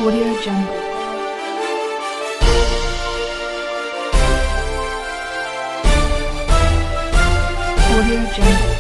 Audio Jungle. Audio Jungle.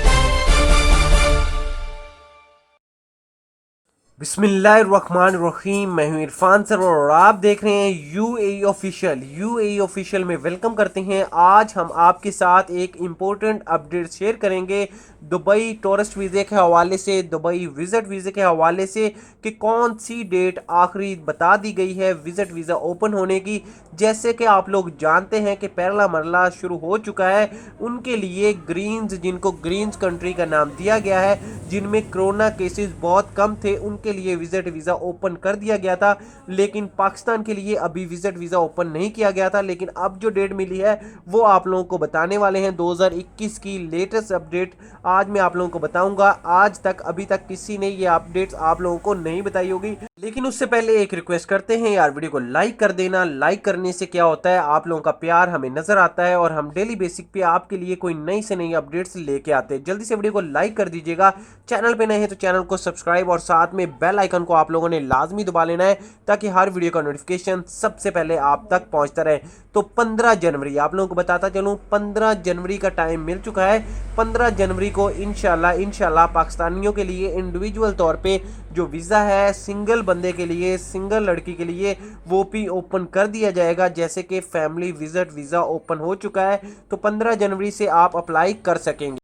बिस्मिल्लाहिर्रहमानिर्रहीम। मैं हूं इरफान सर और आप देख रहे हैं यूएई ऑफिशियल में वेलकम करते हैं। आज हम आपके साथ एक इम्पोर्टेंट अपडेट शेयर करेंगे दुबई टूरिस्ट वीज़े के हवाले से, दुबई विज़िट वीज़े के हवाले से कि कौन सी डेट आखिरी बता दी गई है विज़िट वीज़ा ओपन होने की। जैसे कि आप लोग जानते हैं कि पहला मरला शुरू हो चुका है उनके लिए ग्रीन्स, जिनको ग्रीन्स कंट्री का नाम दिया गया है, जिनमें कोरोना केसेस बहुत कम थे, उनके लिए विजिट वीज़ा ओपन कर दिया गया था। लेकिन पाकिस्तान के लिए अभी विजिट वीज़ा ओपन नहीं किया गया था। लेकिन अब जो डेट मिली है वो आप लोगों को बताने वाले हैं 2021 की लेटेस्ट अपडेट आज मैं आप लोगों को बताऊंगा। आज तक अभी तक किसी ने ये अपडेट्स आप लोगों को नहीं बताई होगी। लेकिन उससे पहले एक रिक्वेस्ट करते हैं यार, वीडियो को लाइक कर देना। लाइक करने से क्या होता है, आप लोगों का प्यार हमें नजर आता है और हम डेली बेसिक पे आपके लिए कोई नई से नई अपडेट्स लेके आते हैं। जल्दी से वीडियो को लाइक कर दीजिएगा। चैनल पे नए हैं तो चैनल को सब्सक्राइब और साथ में बेल आइकन को आप लोगों ने लाजमी दबा लेना है ताकि हर वीडियो का नोटिफिकेशन सबसे पहले आप तक पहुंचता रहे। तो 15 जनवरी आप लोगों को बताता चलूं, 15 जनवरी का टाइम मिल चुका है। 15 जनवरी को इंशाल्लाह पाकिस्तानियों के लिए इंडिविजुअल तौर पे जो वीज़ा है सिंगल बंदे के लिए, सिंगल लड़की के लिए, वो भी ओपन कर दिया जाएगा। जैसे कि फैमिली विजिट वीज़ा ओपन हो चुका है तो 15 जनवरी से आप अप्लाई कर सकेंगे।